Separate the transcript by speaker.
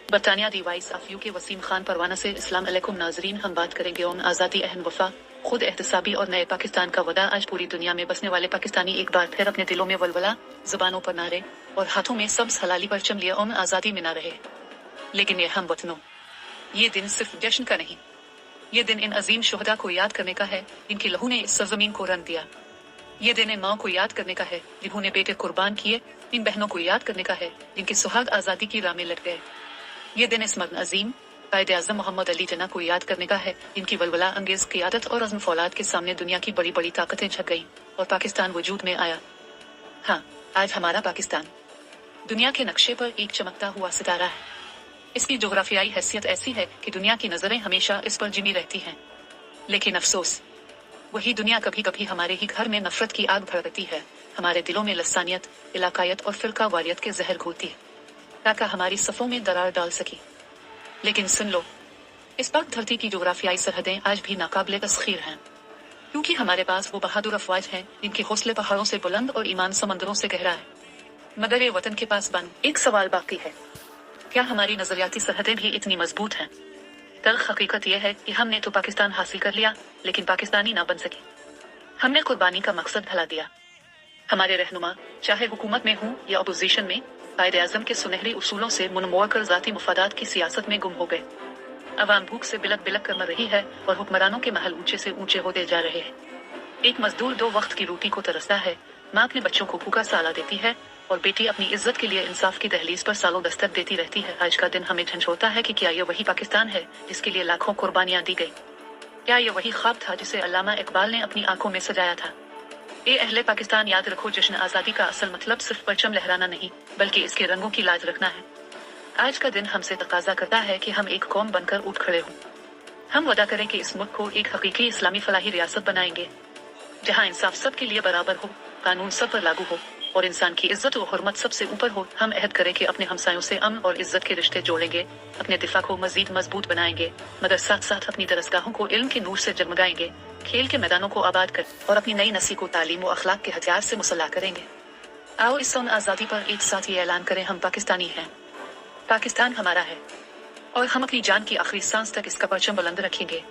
Speaker 1: बरतानिया the voice of UK Wasim Khan Parwana से अस्सलाम अलैकुम नाजरीन, हम बात करेंगे उन आज़ादी अहम वफा खुद एहतसाबी और नए पाकिस्तान का वदा। आज पूरी दुनिया में बसने वाले पाकिस्तानी एक बार फिर अपने दिलों में वलवला, जुबानों पर नारे और हाथों में सब्ज हलाली परचम लिए उन आज़ादी में ना रहे। लेकिन ये हम वतनों, ये दिन सिर्फ जश्न का नहीं, ये दिन इन अजीम शुहदा को याद करने का है जिनकी लहू ने इस सरजमीन को रंग दिया। ये दिन इन माओ को याद करने का है जिन्होंने बेटे कुर्बान किए, इन बहनों को याद करने का है जिनके सुहाग आज़ादी की राह में लट गए। ये दिन इस मर्द अजीम कायदे आज़म मोहम्मद अली जना को याद करने का है जिनकी वलवला अंगेज क़ियादत और अज़्म फौलाद के सामने दुनिया की बड़ी बड़ी ताकतें झक गईं और पाकिस्तान वजूद में आया। हाँ, आज हमारा पाकिस्तान दुनिया के नक्शे पर एक चमकता हुआ सितारा है। इसकी जोग्राफियाई हैसियत ऐसी है कि दुनिया की नजरें हमेशा इस पर जिमी रहती हैं। लेकिन अफसोस, वही दुनिया कभी कभी हमारे ही घर में नफरत की आग भड़कती है, हमारे दिलों में लसानियत, इलाकायत और फिरका वारियत के जहर घोलती है ताकि हमारी सफ़ों में दरार डाल सकी। लेकिन सुन लो, इस पाक धरती की जोग्राफियाई सरहदें आज भी नाकाबिले तस्खीर हैं, क्योंकि हमारे पास वो बहादुर अफवाज हैं जिनके हौसले पहाड़ों से बुलंद और ईमान समंदरों से गहरा है। मगर ये वतन के पास बन एक सवाल बाकी है, क्या हमारी नजरियाती सरहदें भी इतनी मजबूत हैं? तल्ख हकीकत यह है कि हमने तो पाकिस्तान हासिल कर लिया, लेकिन पाकिस्तानी ना बन सके। हमने कुर्बानी का मकसद भुला दिया। हमारे रहनुमा, चाहे हुकूमत में हूँ या अपोजिशन में, कायदे आज़म के सुनहरी उसूलों से मुनमोर कर ज़ाती मुफादात की सियासत में गुम हो गए। अवाम भूख से बिलक बिलक कर मर रही है और हुक्मरानों के महल ऊंचे से ऊंचे होते जा रहे हैं। एक मजदूर 2 वक्त की रोटी को तरसता है, माँ अपने बच्चों को भूखा साला देती है और बेटी अपनी इज्जत के लिए इंसाफ की दहलीज पर सालों दस्तक देती रहती है। आज का दिन हमें झंझोड़ता है कि क्या ये वही पाकिस्तान है जिसके लिए लाखों कुर्बानियां दी गई? क्या ये वही ख्वाब था जिसे अल्लामा इकबाल ने अपनी आंखों में सजाया था? ए अहले पाकिस्तान, याद रखो, जश्न आज़ादी का असल मतलब सिर्फ परचम लहराना नहीं, बल्कि इसके रंगों की लाज रखना है। आज का दिन हमसे तकाजा करता है कि हम एक कौम बनकर उठ खड़े हों। हम वादा करें कि इस मुल्क को एक हकीकी इस्लामी फलाही रियासत बनाएंगे, जहाँ इंसाफ सब के लिए बराबर हो, कानून सब पर लागू हो और इंसान की इज्जत और हुर्मत सबसे ऊपर हो। हम अहद करें कि अपने हमसायों से अमन और इज्जत के रिश्ते जोड़ेंगे, अपने दिफा को मजीद मजबूत बनाएंगे, मगर साथ साथ अपनी दरसगाहों को इल्म के नूर से जगमगाएंगे, खेल के मैदानों को आबाद कर और अपनी नई नस्ल को तालीम व अखलाक के हथियार से मुसल्लाह करेंगे। आओ इस उन आज़ादी पर एक साथ ये ऐलान करें, हम पाकिस्तानी हैं, पाकिस्तान हमारा है और हम अपनी जान की आखिरी सांस तक इसका परचम बुलंद रखेंगे।